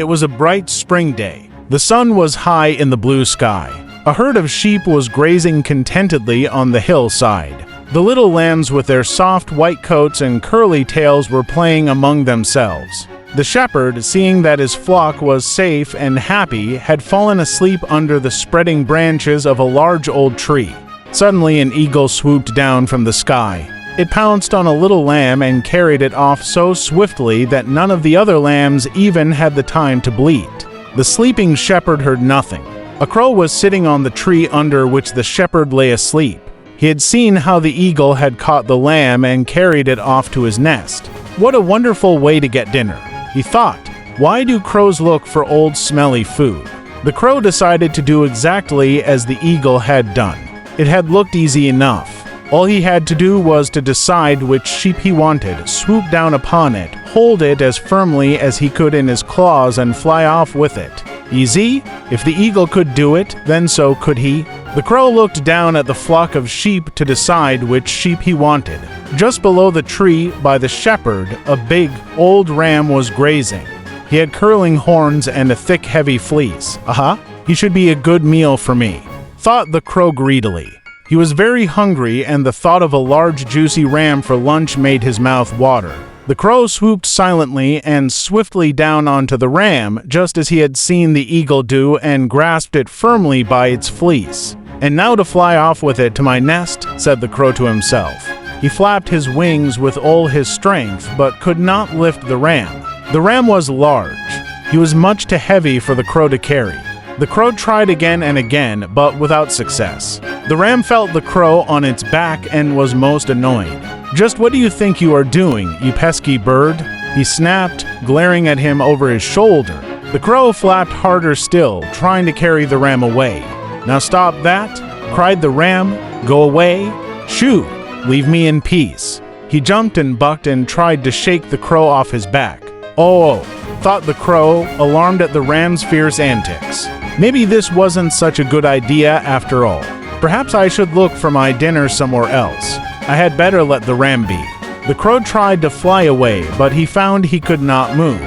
It was a bright spring day. The sun was high in the blue sky. A herd of sheep was grazing contentedly on the hillside. The little lambs with their soft white coats and curly tails were playing among themselves. The shepherd, seeing that his flock was safe and happy, had fallen asleep under the spreading branches of a large old tree. Suddenly an eagle swooped down from the sky. It pounced on a little lamb and carried it off so swiftly that none of the other lambs even had the time to bleat. The sleeping shepherd heard nothing. A crow was sitting on the tree under which the shepherd lay asleep. He had seen how the eagle had caught the lamb and carried it off to his nest. What a wonderful way to get dinner, he thought. Why do crows look for old smelly food? The crow decided to do exactly as the eagle had done. It had looked easy enough. All he had to do was to decide which sheep he wanted, swoop down upon it, hold it as firmly as he could in his claws, and fly off with it. Easy? If the eagle could do it, then so could he. The crow looked down at the flock of sheep to decide which sheep he wanted. Just below the tree, by the shepherd, a big, old ram was grazing. He had curling horns and a thick, heavy fleece. Aha! He should be a good meal for me, thought the crow greedily. He was very hungry, and the thought of a large, juicy ram for lunch made his mouth water. The crow swooped silently and swiftly down onto the ram, just as he had seen the eagle do, and grasped it firmly by its fleece. "And now to fly off with it to my nest," said the crow to himself. He flapped his wings with all his strength, but could not lift the ram. The ram was large. He was much too heavy for the crow to carry. The crow tried again and again, but without success. The ram felt the crow on its back and was most annoyed. "Just what do you think you are doing, you pesky bird?" he snapped, glaring at him over his shoulder. The crow flapped harder still, trying to carry the ram away. "Now stop that!" cried the ram. "Go away! Shoo! Leave me in peace!" He jumped and bucked and tried to shake the crow off his back. "Oh!" thought the crow, alarmed at the ram's fierce antics. "Maybe this wasn't such a good idea after all. Perhaps I should look for my dinner somewhere else. I had better let the ram be." The crow tried to fly away, but he found he could not move.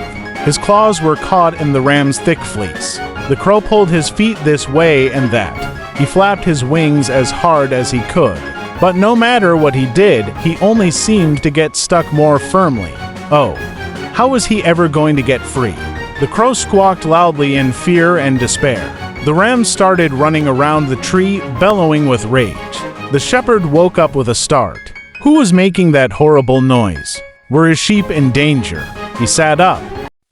His claws were caught in the ram's thick fleece. The crow pulled his feet this way and that. He flapped his wings as hard as he could. But no matter what he did, he only seemed to get stuck more firmly. Oh, how was he ever going to get free? The crow squawked loudly in fear and despair. The ram started running around the tree, bellowing with rage. The shepherd woke up with a start. Who was making that horrible noise? Were his sheep in danger? He sat up.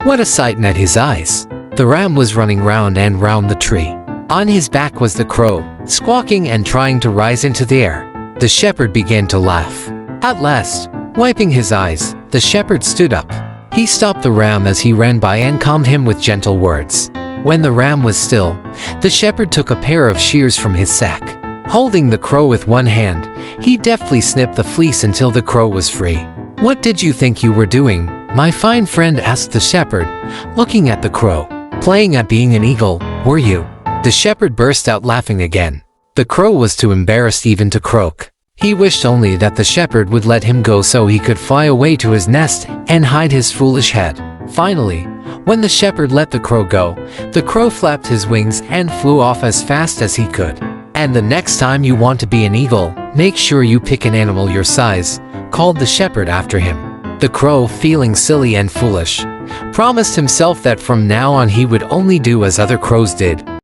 What a sight met his eyes! The ram was running round and round the tree. On his back was the crow, squawking and trying to rise into the air. The shepherd began to laugh. At last, wiping his eyes, the shepherd stood up. He stopped the ram as he ran by and calmed him with gentle words. When the ram was still, the shepherd took a pair of shears from his sack. Holding the crow with one hand, he deftly snipped the fleece until the crow was free. "What did you think you were doing, my fine friend?" asked the shepherd, looking at the crow. "Playing at being an eagle, were you?" The shepherd burst out laughing again. The crow was too embarrassed even to croak. He wished only that the shepherd would let him go so he could fly away to his nest and hide his foolish head. Finally, when the shepherd let the crow go, the crow flapped his wings and flew off as fast as he could. "And the next time you want to be an eagle, make sure you pick an animal your size," called the shepherd after him. The crow, feeling silly and foolish, promised himself that from now on he would only do as other crows did.